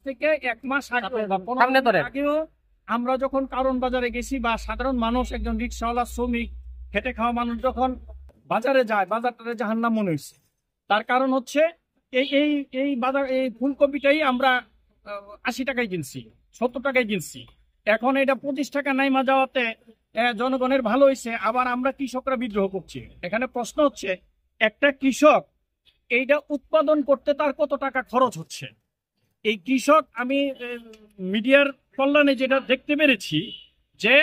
থেকে 1 মাস আগে বা 15 দিন আগেও আমরা যখন কারণ বাজারে গেছি বা সাধারণ মানুষ একজন রিক্সাওয়ালা শ্রমিক খেটে খাওয়া মানুষ যখন বাজারে যায়, বাজারটারে জাহান্নাম মনে হয়েছে। তার কারণ হচ্ছে এই বাজার এই ফুলকপিটাই আমরা 80 টাকায় কিনছি, 70 টাকায় কিনছি। এখন এটা 25 টাকা নাইমা যাওয়াতে জনগণের ভালো হয়েছে, আবার আমরা কৃষকরা বিদ্রোহ করছি। এখানে প্রশ্ন হচ্ছে, একটা কৃষক এইটা উৎপাদন করতে তার কত টাকা খরচ হচ্ছে? এই কৃষক, আমি মিডিয়ার কল্যাণে যেটা দেখতে পেরেছি যে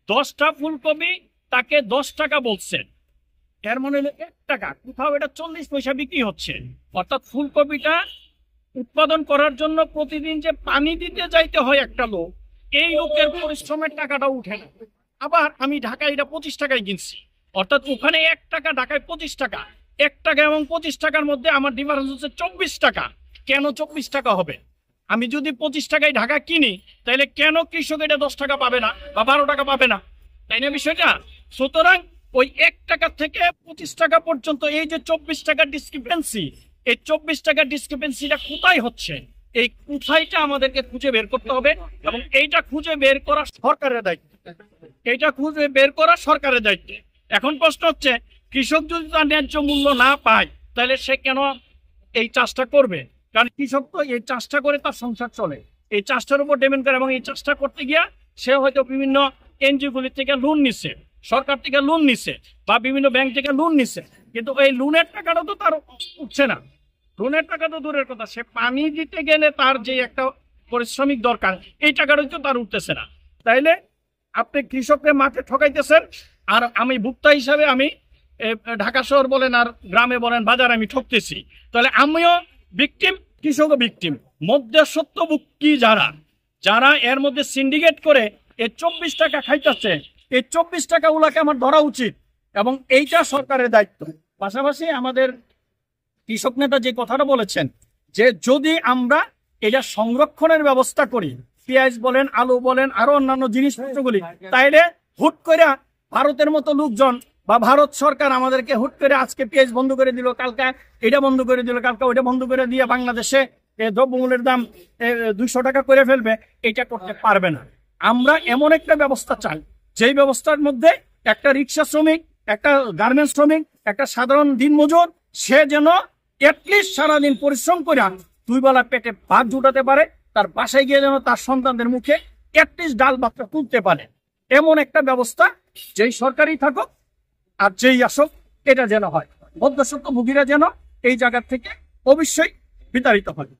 10টা ফুলকপি তাকে 10 টাকা বলছেন, এর মনে হলো 1 টাকা, কোথাও এটা 40 পয়সা বিক্রি হচ্ছে। অর্থাৎ ফুলকপিটা উৎপাদন করার জন্য প্রতিদিন যে পানি দিতে যাইতে হয় একটা লোক, এই লোকের পরিশ্রমের টাকাটা উঠে না। আবার আমি ঢাকায় এটা 25 টাকায় কিনছি, অর্থাৎ ওখানে 1 টাকা, ঢাকায় 25 টাকা। 1 টাকা এবং 25 টাকার মধ্যে আমার ডিফারেন্স হচ্ছে 24 টাকা। কেন 24 টাকা হবে? আমি যদি 25 টাকায় ঢাকা কিনি, তাহলে কেন কৃষক এটা 10 টাকা পাবে না বা 12 টাকা পাবে না? তাই না বিষয়টা? সুতরাং ওই 1 টাকা থেকে 25 টাকা পর্যন্ত এই যে 24 টাকার ডিসক্রিপেন্সি, এই 24 টাকার ডিসক্রিপেন্সিটা কোথায় হচ্ছে, এই কোথায়টা আমাদেরকে খুঁজে বের করতে হবে, এবং এইটা খুঁজে বের করা সরকারের দায়িত্ব। এইটা খুঁজে বের করা সরকারের দায়িত্ব। এখন প্রশ্ন হচ্ছে, কৃষক যদি তার ন্যায্য মূল্য না পায়, তাহলে সে কেন এই চাষটা করবে? কারণ কৃষক তো এই চাষটা করে তার সংসার চলে, এই চাষটার উপর ডিপেন্ড করে, এবং এই চাষটা করতে গিয়া সে হয়তো বিভিন্ন এনজিওগুলি থেকে লোন নিচ্ছে, সরকার থেকে লোন নিচ্ছে, বা বিভিন্ন ব্যাংক থেকে লোন নিচ্ছে, কিন্তু এই লোনের টাকাটা তো তার উঠছে না। লোনের টাকা তো দূরের কথা, সে পানি দিতে গেলে তার যে একটা পারিশ্রমিক দরকার, এই টাকাটা তো তার উঠতেছে না। তাইলে আপনি কৃষককে মাঠে ঠকাইতেছেন, আর আমি ভোক্তা হিসাবে আমি ঢাকা শহর বলেন আর গ্রামে বলেন বাজারে আমি ঠকতেছি। তাহলে আমিও ভিকটিম, কৃষকও ভিকটিম। মধ্যস্বত্বভোগী যারা এর মধ্যে সিন্ডিকেট করে এই 24 টাকা খাইতেছে, এই 24 টাকা গুলাকে আমার ধরা উচিত, এবং এইটা সরকারের দায়িত্ব। পাশাপাশি আমাদের কৃষক নেতা যে কথাটা বলেছেন যে যদি আমরা এটা সংরক্ষণের ব্যবস্থা করি, পেঁয়াজ বলেন, আলু বলেন, আরো অন্যান্য জিনিসপত্রগুলি, তাইলে হুট করে ভারতের মতো লোকজন বা ভারত সরকার আমাদেরকে হুট করে আজকে পেঁয়াজ বন্ধ করে দিল, কালকে এটা বন্ধ করে দিল, কালকে ওইটা বন্ধ করে দিয়ে বাংলাদেশে দ্রব্যমূল্যের দাম 200 টাকা করে ফেলবে, এটা করতে পারবে না। আমরা এমন একটা ব্যবস্থা চাই, যেই ব্যবস্থার মধ্যে একটা রিক্সা শ্রমিক, একটা গার্মেন্টস শ্রমিক, একটা সাধারণ দিনমজুর, সে যেন এটলিস্ট সারাদিন পরিশ্রম করে 2 বেলা পেটে ভাত জুটাতে পারে, তার বাসায় গিয়ে যেন তার সন্তানদের মুখে এটলিস্ট ডাল ভাতটা তুলতে পারে। এমন একটা ব্যবস্থা যেই সরকারই থাকুক আর যেই আসুক, এটা যেন হয়। মধ্যস্বত্বভোগীরা যেন এই জায়গা থেকে অবশ্যই বিতাড়িত হয়।